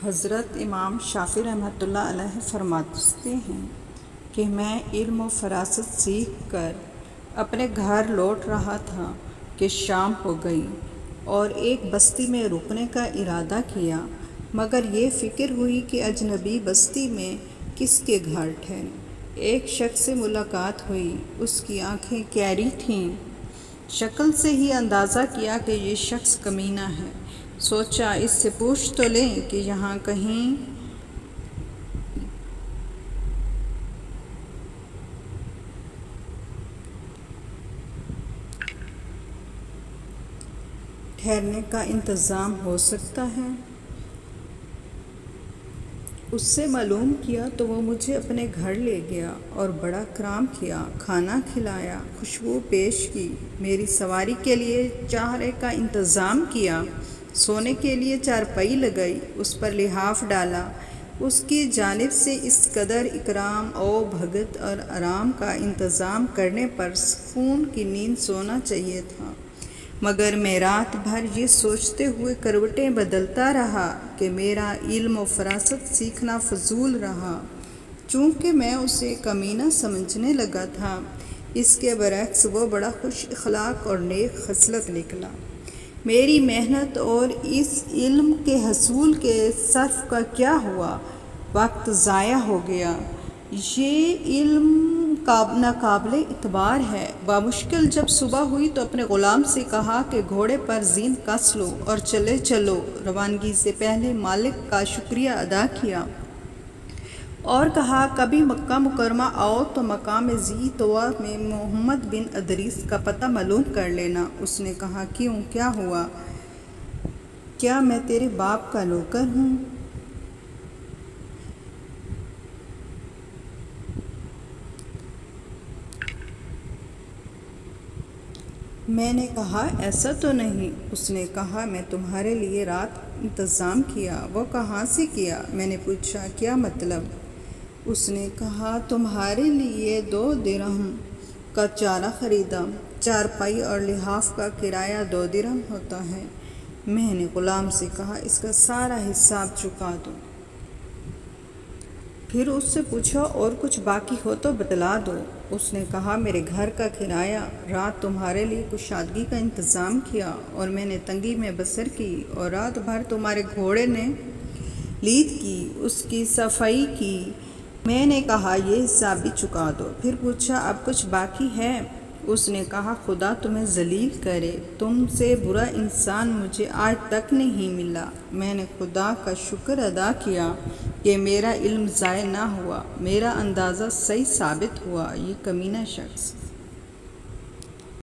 حضرت امام شافعی رحمۃ اللہ علیہ فرماتے ہیں کہ میں علم و فراست سیکھ کر اپنے گھر لوٹ رہا تھا کہ شام ہو گئی اور ایک بستی میں رکنے کا ارادہ کیا، مگر یہ فکر ہوئی کہ اجنبی بستی میں کس کے گھر ٹھہریں۔ ایک شخص سے ملاقات ہوئی، اس کی آنکھیں کیری تھیں، شکل سے ہی اندازہ کیا کہ یہ شخص کمینہ ہے۔ سوچا اس سے پوچھ تو لیں کہ یہاں کہیں ٹھہرنے کا انتظام ہو سکتا ہے۔ اس سے معلوم کیا تو وہ مجھے اپنے گھر لے گیا اور بڑا کرام کیا، کھانا کھلایا، خوشبو پیش کی، میری سواری کے لیے چارے کا انتظام کیا، سونے کے لیے چارپائی لگائی، اس پر لحاف ڈالا۔ اس کی جانب سے اس قدر اکرام و بھگت اور آرام کا انتظام کرنے پر سکون کی نیند سونا چاہیے تھا، مگر میں رات بھر یہ سوچتے ہوئے کروٹیں بدلتا رہا کہ میرا علم و فراست سیکھنا فضول رہا، چونکہ میں اسے کمینہ سمجھنے لگا تھا۔ اس کے برعکس وہ بڑا خوش اخلاق اور نیک خصلت نکلا۔ میری محنت اور اس علم کے حصول کے صرف کا کیا ہوا؟ وقت ضائع ہو گیا۔ یہ علم ناقابل اعتبار ہے۔ بامشکل جب صبح ہوئی تو اپنے غلام سے کہا کہ گھوڑے پر زین کس لو اور چلے چلو۔ روانگی سے پہلے مالک کا شکریہ ادا کیا اور کہا کبھی مکہ مکرمہ آؤ تو مقام ذی طویٰ میں محمد بن ادریس کا پتہ معلوم کر لینا۔ اس نے کہا کیوں، کیا ہوا؟ کیا میں تیرے باپ کا نوکر ہوں؟ میں نے کہا ایسا تو نہیں۔ اس نے کہا میں تمہارے لیے رات انتظام کیا۔ وہ کہاں سے کیا؟ میں نے پوچھا کیا مطلب؟ اس نے کہا تمہارے لیے 2 درہم کا چارہ خریدا، چارپائی اور لحاف کا کرایہ 2 درہم ہوتا ہے۔ میں نے غلام سے کہا اس کا سارا حساب چکا دو۔ پھر اس سے پوچھا اور کچھ باقی ہو تو بتلا دو۔ اس نے کہا میرے گھر کا کرایہ، رات تمہارے لیے کشادگی کا انتظام کیا اور میں نے تنگی میں بسر کی، اور رات بھر تمہارے گھوڑے نے لید کی، اس کی صفائی کی۔ میں نے کہا یہ حساب بھی چکا دو۔ پھر پوچھا اب کچھ باقی ہے؟ اس نے کہا خدا تمہیں ذلیل کرے، تم سے برا انسان مجھے آج تک نہیں ملا۔ میں نے خدا کا شکر ادا کیا کہ میرا علم ضائع نہ ہوا، میرا اندازہ صحیح ثابت ہوا۔ یہ کمینہ شخص